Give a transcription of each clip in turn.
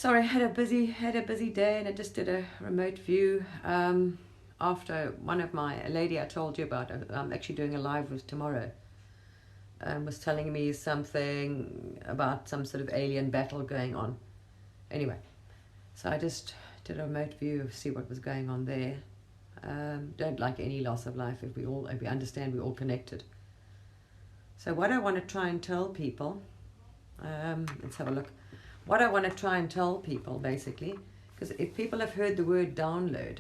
Sorry, had a busy day, and I just did a remote view. After one of a lady I told you about, I'm actually doing a live with tomorrow, was telling me something about some sort of alien battle going on. Anyway, so I just did a remote view to see what was going on there. Don't like any loss of life if we understand we're all connected. So what I want to try and tell people, let's have a look. What I want to try and tell people, basically, because if people have heard the word download,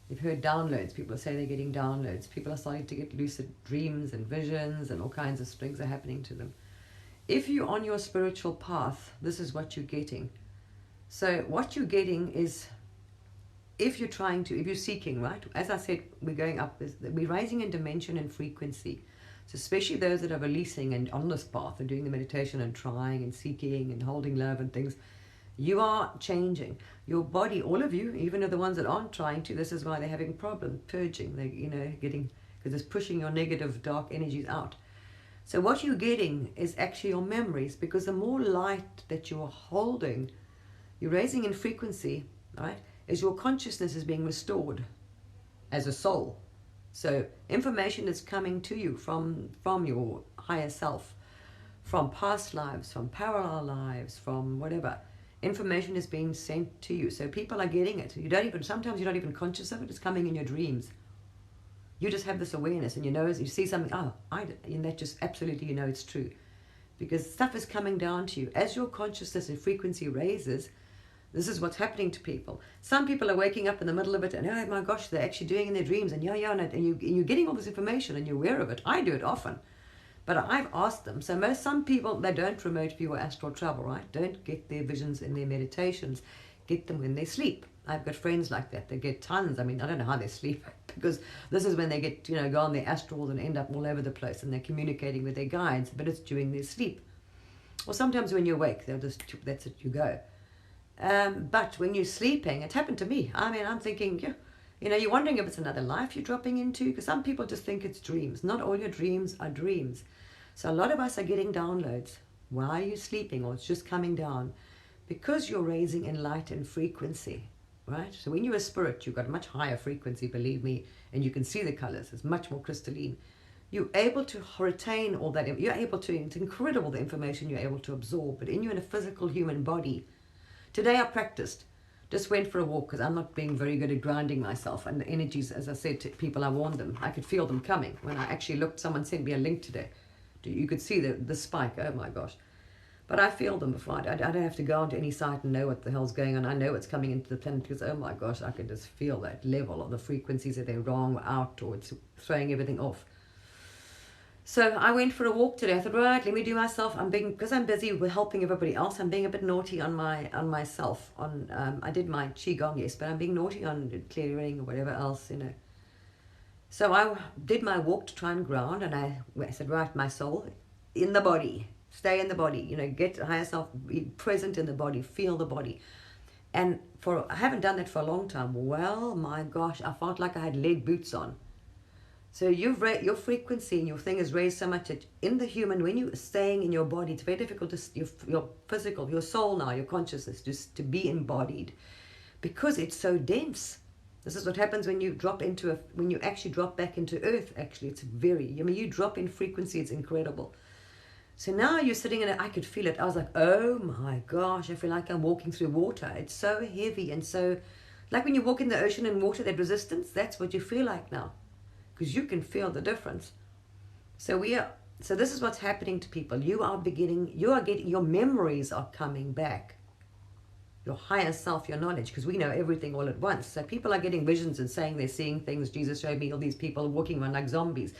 you've heard downloads, people say they're getting downloads, people are starting to get lucid dreams and visions and all kinds of things are happening to them. If you're on your spiritual path, this is what you're getting. So what you're getting is, if you're seeking, right? As I said, we're going up, we're rising in dimension and frequency. So especially those that are releasing and on this path and doing the meditation and trying and seeking and holding love and things, you are changing. Your body, all of you, even the ones that aren't trying to, this is why they're having problems, purging, because it's pushing your negative, dark energies out. So what you're getting is actually your memories, because the more light that you're holding, you're raising in frequency, right, as your consciousness is being restored as a soul. So information is coming to you from your higher self, from past lives, from parallel lives, from whatever. Information is being sent to you. So people are getting it. Sometimes you're not even conscious of it. It's coming in your dreams. You just have this awareness, and you see something, and that just absolutely, it's true. Because stuff is coming down to you. As your consciousness and frequency raises, this is what's happening to people. Some people are waking up in the middle of it and, oh my gosh, they're actually doing in their dreams, and and you're getting all this information and you're aware of it. I do it often. But I've asked them. So some people, they don't remote view or astral travel, right? Don't get their visions in their meditations. Get them when they sleep. I've got friends like that. They get tons. I mean, I don't know how they sleep, because this is when they get, go on their astrals and end up all over the place, and they're communicating with their guides, but it's during their sleep. Or sometimes when you're awake, that's it, you go. But when you're sleeping, it happened to me. I mean, I'm thinking, you're wondering if it's another life you're dropping into, because some people just think it's dreams. Not all your dreams are dreams. So a lot of us are getting downloads while you're sleeping, or it's just coming down, because you're raising in light and frequency, right? So when you're a spirit, you've got a much higher frequency, believe me, and you can see the colors. It's much more crystalline. You're able to retain all that. It's incredible the information you're able to absorb, but you're in a physical human body. Today I practiced, just went for a walk, because I'm not being very good at grounding myself, and the energies, as I said to people, I warned them, I could feel them coming. When I actually looked, someone sent me a link today, you could see the spike, oh my gosh. But I feel them before, I don't have to go onto any site and know what the hell's going on. I know it's coming into the planet, because oh my gosh, I can just feel that level of the frequencies, that they're wrong or out, or it's throwing everything off. So I went for a walk today. I thought, right, let me do myself. Because I'm busy with helping everybody else, I'm being a bit naughty on myself. I did my qigong, yes, but I'm being naughty on clearing or whatever else, So I did my walk to try and ground, and I said, right, my soul, in the body, stay in the body, get higher self, be present in the body, feel the body. And I haven't done that for a long time. Well, my gosh, I felt like I had lead boots on. So your frequency and your thing is raised so much that in the human, when you're staying in your body, it's very difficult to your physical, your soul now, your consciousness, just to be embodied, because it's so dense. This is what happens when you when you actually drop back into earth. Actually, it's you drop in frequency, it's incredible. So now you're sitting in it, I could feel it. I was like, oh my gosh, I feel like I'm walking through water. It's so heavy, and so, like when you walk in the ocean and water, that resistance, that's what you feel like now. Because you can feel the difference. So this is what's happening to people. You are getting, your memories are coming back. Your higher self, your knowledge, because we know everything all at once. So people are getting visions and saying they're seeing things. Jesus showed me all these people walking around like zombies.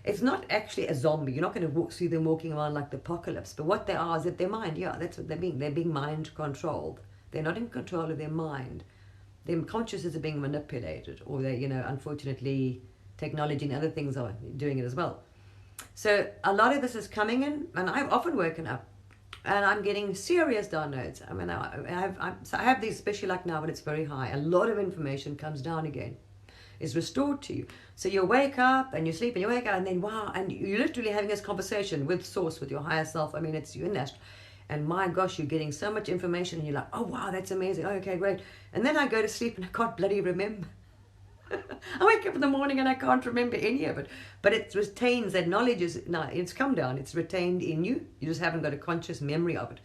It's not actually a zombie. You're not going to see them walking around like the apocalypse. But what they are is that their mind, that's what they're being. They're being mind controlled. They're not in control of their mind. Their consciousness are being manipulated, or they, unfortunately, technology and other things are doing it as well. So a lot of this is coming in, and I've often woken up and I'm getting serious downloads. I mean, I have these, especially like now, but it's very high. A lot of information comes down again, is restored to you. So you wake up and you sleep and you wake up, and then wow, and you're literally having this conversation with source, with your higher self. I mean, it's you in that, And my gosh, you're getting so much information and you're like, oh wow, that's amazing. Oh, okay, great. And then I go to sleep and I can't bloody remember. I wake up in the morning and I can't remember any of it. But it retains, that knowledge is, now it's come down, it's retained in you. You just haven't got a conscious memory of it.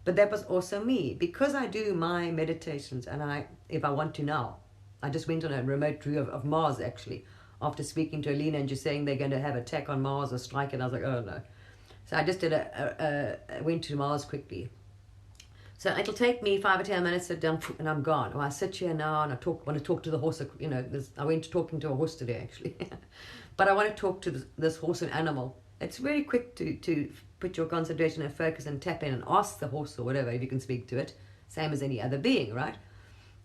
But that was also me. Because I do my meditations, and if I want to now, I just went on a remote view of Mars actually, after speaking to Alina and just saying they're going to have attack on Mars or strike, and I was like, oh no. So I just went to Mars quickly. So it'll take me 5 or 10 minutes to sit down and I'm gone. Or I sit here now and want to talk to the horse. I went talking to a horse today actually. But I want to talk to this horse and animal. It's very quick to put your concentration and focus and tap in and ask the horse or whatever if you can speak to it. Same as any other being, right?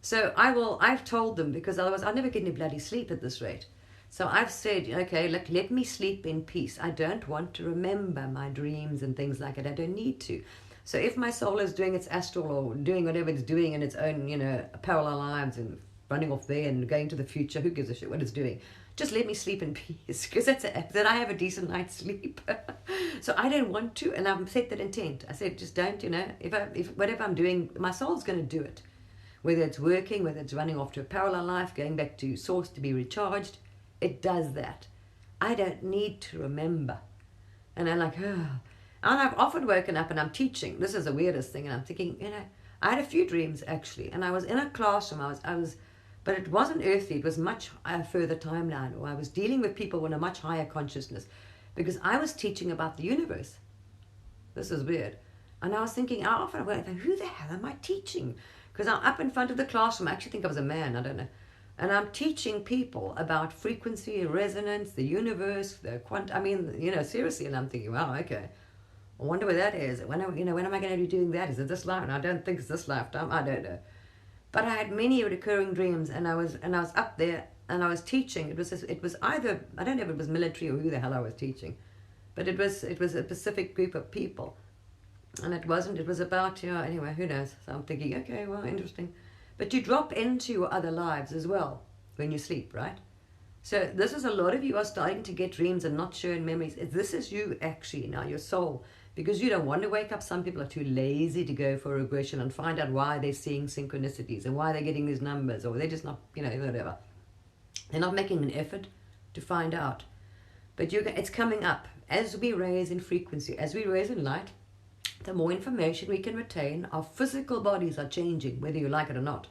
So I've told them, because otherwise I'll never get any bloody sleep at this rate. So I've said, okay, let me sleep in peace. I don't want to remember my dreams and things like that. I don't need to. So if my soul is doing its astral or doing whatever it's doing in its own, parallel lives and running off there and going to the future, who gives a shit what it's doing? Just let me sleep in peace, because then I have a decent night's sleep. So I don't want to, and I've set that intent. I said, just don't, if whatever I'm doing, my soul's going to do it. Whether it's working, whether it's running off to a parallel life, going back to source to be recharged, it does that. I don't need to remember. And I'm like, oh. And I've often woken up and I'm teaching. This is the weirdest thing. And I'm thinking, I had a few dreams actually. And I was in a classroom. But it wasn't earthly. It was much further timeline. Or I was dealing with people in a much higher consciousness. Because I was teaching about the universe. This is weird. And I was thinking, I often went, who the hell am I teaching? Because I'm up in front of the classroom. I actually think I was a man. I don't know. And I'm teaching people about frequency, resonance, the universe, the seriously. And I'm thinking, wow, okay. I wonder where that is. When am I going to be doing that? Is it this life? And I don't think it's this lifetime. I don't know. But I had many recurring dreams, and I was up there and I was teaching. It was either, I don't know if it was military or who the hell I was teaching, but it was a specific group of people, and it was about anyway, who knows? So I'm thinking, okay, well, interesting. But you drop into your other lives as well when you sleep, right? So this is a lot of you are starting to get dreams and not sharing memories. This is you actually now, your soul. Because you don't want to wake up. Some people are too lazy to go for regression and find out why they're seeing synchronicities and why they're getting these numbers, or they're just not, whatever. They're not making an effort to find out. But it's coming up. As we raise in frequency, as we raise in light, the more information we can retain. Our physical bodies are changing, whether you like it or not.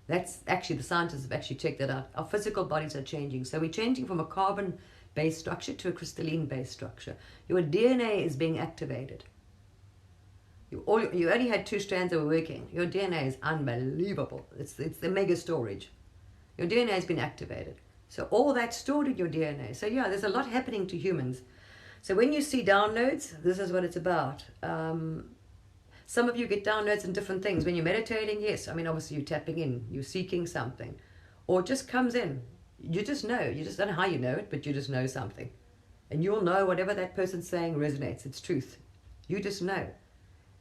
That's actually, the scientists have actually checked that out. Our physical bodies are changing. So we're changing from a carbon-based structure to a crystalline-based structure. Your DNA is being activated. You only had 2 strands that were working. Your DNA is unbelievable. It's the mega storage. Your DNA has been activated. So all that's stored in your DNA. So yeah, there's a lot happening to humans. So when you see downloads, this is what it's about. Some of you get downloads in different things. When you're meditating, yes, obviously you're tapping in, you're seeking something. Or it just comes in. You just know. You just don't know how you know it, but you just know something. And you'll know whatever that person's saying resonates. It's truth. You just know.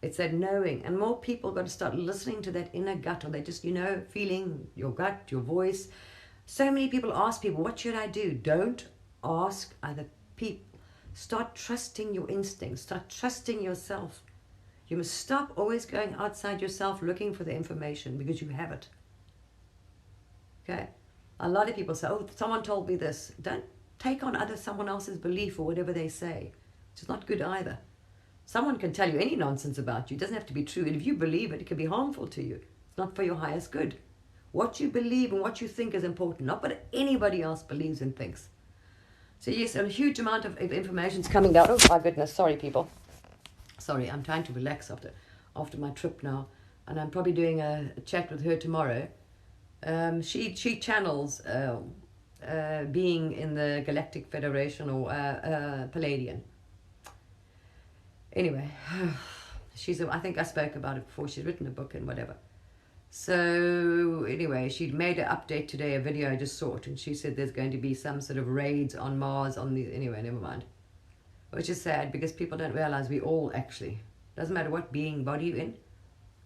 It's that knowing. And more people got to start listening to that inner gut, or they just, feeling your gut, your voice. So many people ask people, what should I do? Don't ask other people. Start trusting your instincts. Start trusting yourself. You must stop always going outside yourself looking for the information, because you have it. Okay? A lot of people say, oh, someone told me this. Don't take on someone else's belief or whatever they say. It's not good either. Someone can tell you any nonsense about you. It doesn't have to be true. And if you believe it, it can be harmful to you. It's not for your highest good. What you believe and what you think is important, not what anybody else believes and thinks. So yes, a huge amount of information is coming down. Oh my goodness, sorry people. Sorry, I'm trying to relax after my trip now. And I'm probably doing a chat with her tomorrow. She channels being in the Galactic Federation or Palladian. Anyway, I think I spoke about it before. She's written a book and whatever. So anyway, she made an update today, a video I just saw it, and she said there's going to be some sort of raids on Mars anyway, never mind. Which is sad, because people don't realize we all actually, doesn't matter what being body you're in,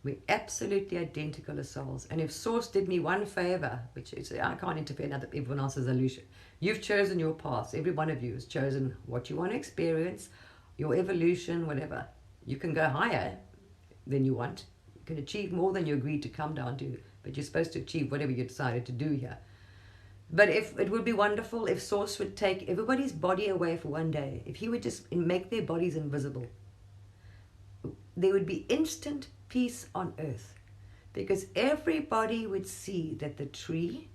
we're absolutely identical as souls. And if Source did me one favor, which is, I can't interfere in everyone else's illusion. You've chosen your path. Every one of you has chosen what you want to experience, your evolution, whatever. You can go higher than you want. You can achieve more than you agreed to come down to, but you're supposed to achieve whatever you decided to do here. But if it would be wonderful if Source would take everybody's body away for one day, if he would just make their bodies invisible, there would be instant peace on earth, because everybody would see that the tree,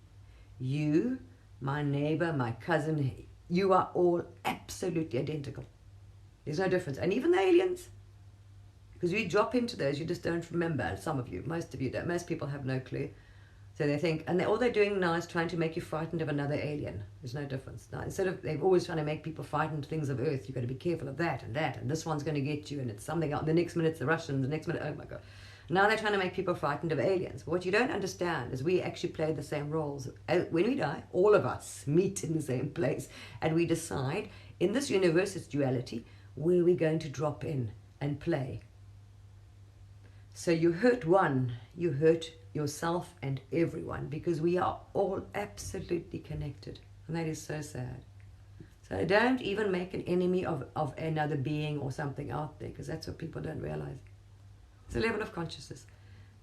you, my neighbor, my cousin, you are all absolutely identical. There's no difference. And even the aliens, because you drop into those, you just don't remember. Some of you, most of you don't. Most people have no clue. So they think, and all they're doing now is trying to make you frightened of another alien. There's no difference. Now, instead of, they're always trying to make people frightened of things of Earth. You've got to be careful of that, and this one's going to get you, and it's something else. The next minute it's the Russians, the next minute, oh my God. Now they're trying to make people frightened of aliens. But what you don't understand is we actually play the same roles. When we die, all of us meet in the same place, and we decide, in this universe, it's duality, where we're going to drop in and play. So you hurt one, you hurt yourself and everyone, because we are all absolutely connected, and that is so sad. So don't even make an enemy of another being or something out there, because that's what people don't realize. It's a level of consciousness.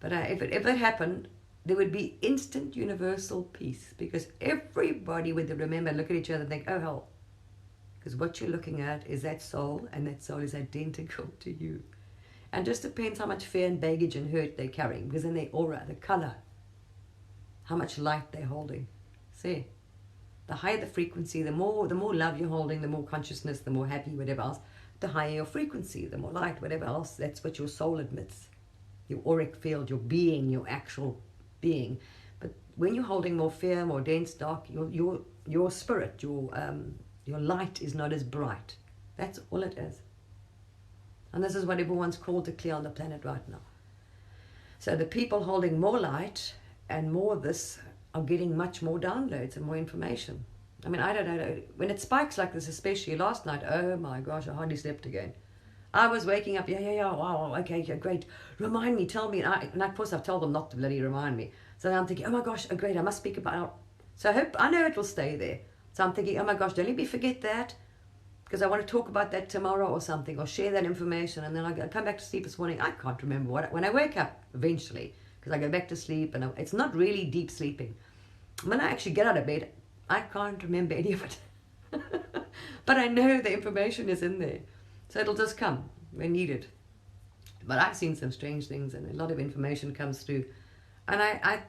But if it happened, there would be instant universal peace, because everybody would remember, look at each other and think, oh hell, because what you're looking at is that soul, and that soul is identical to you. And just depends how much fear and baggage and hurt they're carrying, because in their aura, the color, how much light they're holding. See, the higher the frequency, the more love you're holding, the more consciousness, the more happy, whatever else. The higher your frequency, the more light, whatever else. That's what your soul admits. Your auric field, your being, your actual being. But when you're holding more fear, more dense, dark, your spirit, your light is not as bright. That's all it is. And this is what everyone's called to clear on the planet right now. So the people holding more light and more of this are getting much more downloads and more information. I mean, I don't know, when it spikes like this, especially last night, oh my gosh, I hardly slept again. I was waking up, wow, okay, great. Remind me, tell me. And of course I've told them not to bloody remind me. So I'm thinking, oh my gosh, oh great, I must speak about it. So I know it will stay there. So I'm thinking, oh my gosh, don't let me forget that, because I want to talk about that tomorrow or something, or share that information. And then I come back to sleep this morning, I can't remember when I wake up eventually, because I go back to sleep, and it's not really deep sleeping. When I actually get out of bed, I can't remember any of it. But I know the information is in there. So it'll just come when needed. But I've seen some strange things, and a lot of information comes through. And I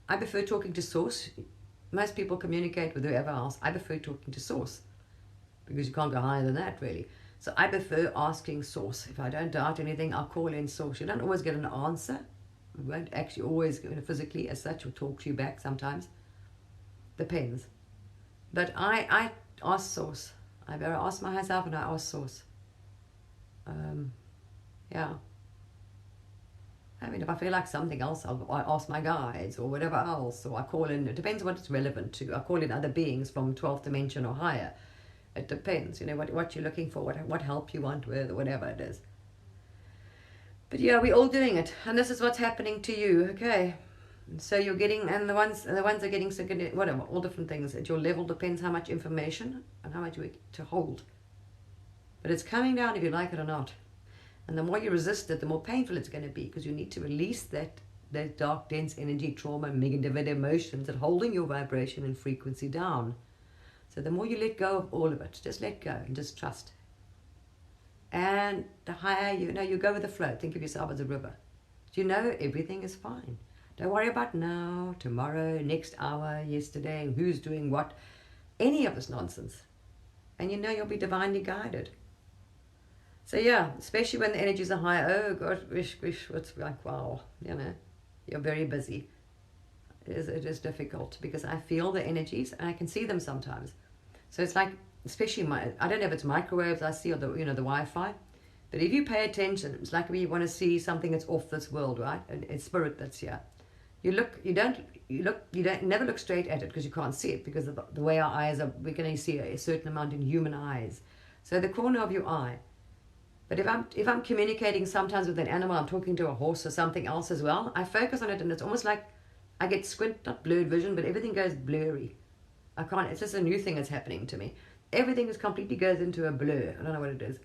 prefer talking to Source. Most people communicate with whoever else. I prefer talking to Source, because you can't go higher than that, really. So I prefer asking Source. If I don't doubt anything, I'll call in Source. You don't always get an answer. We won't actually always, physically as such, will talk to you back sometimes. Depends. But I ask Source. I better ask myself, and I ask Source. Yeah. I mean, if I feel like something else, I ask my guides or whatever else, or I call in. It depends what it's relevant to. I call in other beings from 12th dimension or higher. It depends, what you're looking for, what help you want with, or whatever it is. But yeah, we're all doing it, and this is what's happening to you, okay? So you're getting, and the ones are getting sick, whatever, all different things. At your level depends how much information and how much you to hold. But it's coming down if you like it or not. And the more you resist it, the more painful it's going to be, because you need to release that dark, dense energy, trauma, negative emotions that holding your vibration and frequency down. So the more you let go of all of it, just let go and just trust. And the higher you go with the flow. Think of yourself as a river. Everything is fine. Don't worry about now, tomorrow, next hour, yesterday, who's doing what, any of this nonsense. And you'll be divinely guided. So yeah, especially when the energies are high, oh gosh, wish, it's like, wow, you're very busy. It is difficult, because I feel the energies and I can see them sometimes. So it's like, especially I don't know if it's microwaves I see, or the Wi-Fi, but if you pay attention, it's like when you want to see something that's off this world, right? And it's spirit that's here. You never look straight at it, because you can't see it, because of the way our eyes are. We can only see a certain amount in human eyes. So the corner of your eye. But if I'm communicating sometimes with an animal, I'm talking to a horse or something else as well, I focus on it, and it's almost like I get squint, not blurred vision, but everything goes blurry. I can't, it's just a new thing that's happening to me. Everything completely goes into a blur. I don't know what it is.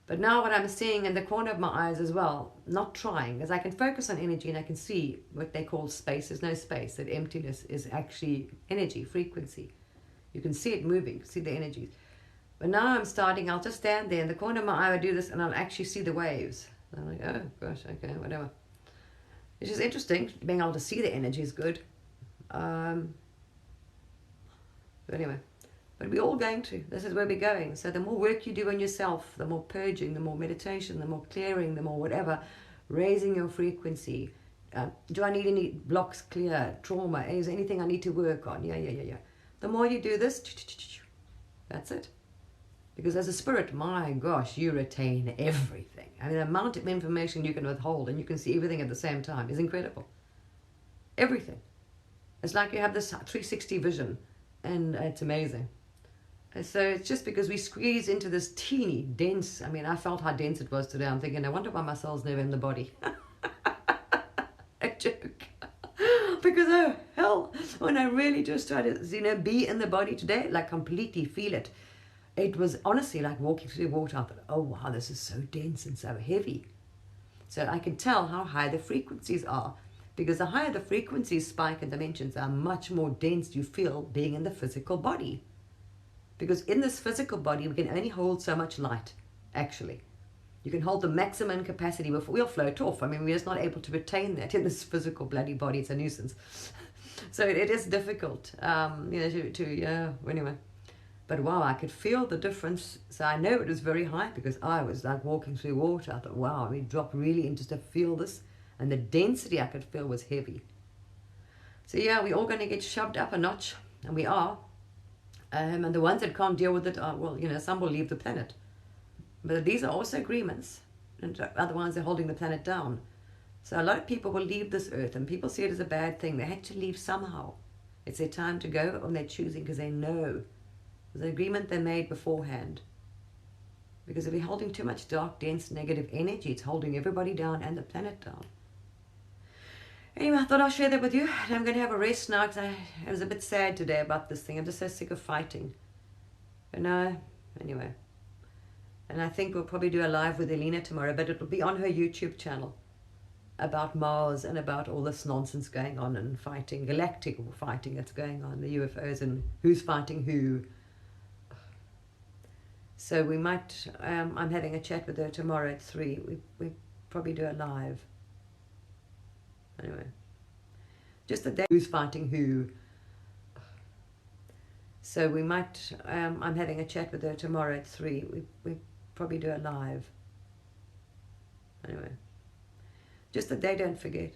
But now what I'm seeing in the corner of my eyes as well, not trying, is I can focus on energy and I can see what they call space. There's no space. That emptiness is actually energy, frequency. You can see it moving, see the energies. But now I'm starting, I'll just stand there in the corner of my eye, I do this, and I'll actually see the waves. And I'm like, oh gosh, okay, whatever. It's just interesting. Being able to see the energy is good. But anyway, but we're all going to. This is where we're going. So the more work you do on yourself, the more purging, the more meditation, the more clearing, the more whatever, raising your frequency. Do I need any blocks clear? Trauma? Is there anything I need to work on? Yeah. The more you do this, that's it. Because as a spirit, my gosh, you retain everything. I mean, the amount of information you can withhold and you can see everything at the same time is incredible. Everything. It's like you have this 360 vision, and it's amazing. And so it's just because we squeeze into this teeny, dense, I mean, I felt how dense it was today. I'm thinking, I wonder why my soul's never in the body. A joke. Because, oh, hell, when I really just tried to, be in the body today, like completely feel it. It was honestly like walking through water. I thought, oh wow, this is so dense and so heavy. So I can tell how high the frequencies are, because the higher the frequencies spike and dimensions are, much more dense you feel being in the physical body. Because in this physical body, we can only hold so much light, actually. You can hold the maximum capacity, we'll float off. I mean, we're just not able to retain that in this physical bloody body. It's a nuisance. So it is difficult, anyway. But wow, I could feel the difference. So I know it was very high because I was like walking through water. I thought, wow, we dropped really into to feel this. And the density I could feel was heavy. So yeah, we're all going to get shoved up a notch. And we are. And the ones that can't deal with it are, some will leave the planet. But these are also agreements. And otherwise they're holding the planet down. So a lot of people will leave this earth. And people see it as a bad thing. They had to leave somehow. It's their time to go, and they're choosing because they know. It's an agreement they made beforehand. Because if we're holding too much dark, dense, negative energy, it's holding everybody down and the planet down. Anyway, I thought I'll share that with you. And I'm going to have a rest now because I was a bit sad today about this thing. I'm just so sick of fighting. But no, anyway. And I think we'll probably do a live with Elena tomorrow, but it'll be on her YouTube channel about Mars and about all this nonsense going on and fighting, galactic fighting that's going on, the UFOs and who's fighting who. So we might, I'm having a chat with her tomorrow at 3. We probably do a live. Anyway, just the day who's fighting who. So we might, I'm having a chat with her tomorrow at 3. We probably do a live. Anyway, just that they don't forget.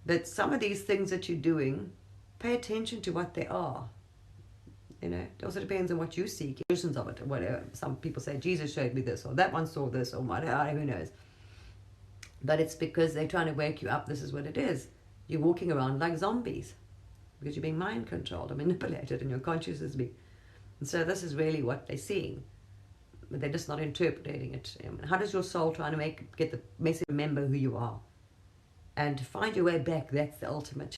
But some of these things that you're doing, pay attention to what they are. It also depends on what you seek, versions of it, or whatever. Some people say, Jesus showed me this, or that one saw this, or whatever, who knows. But it's because they're trying to wake you up. This is what it is. You're walking around like zombies because you're being mind controlled or manipulated, and your consciousness is being. And so this is really what they're seeing, but they're just not interpreting it. How does your soul try to get the message? Remember who you are, and to find your way back. That's the ultimate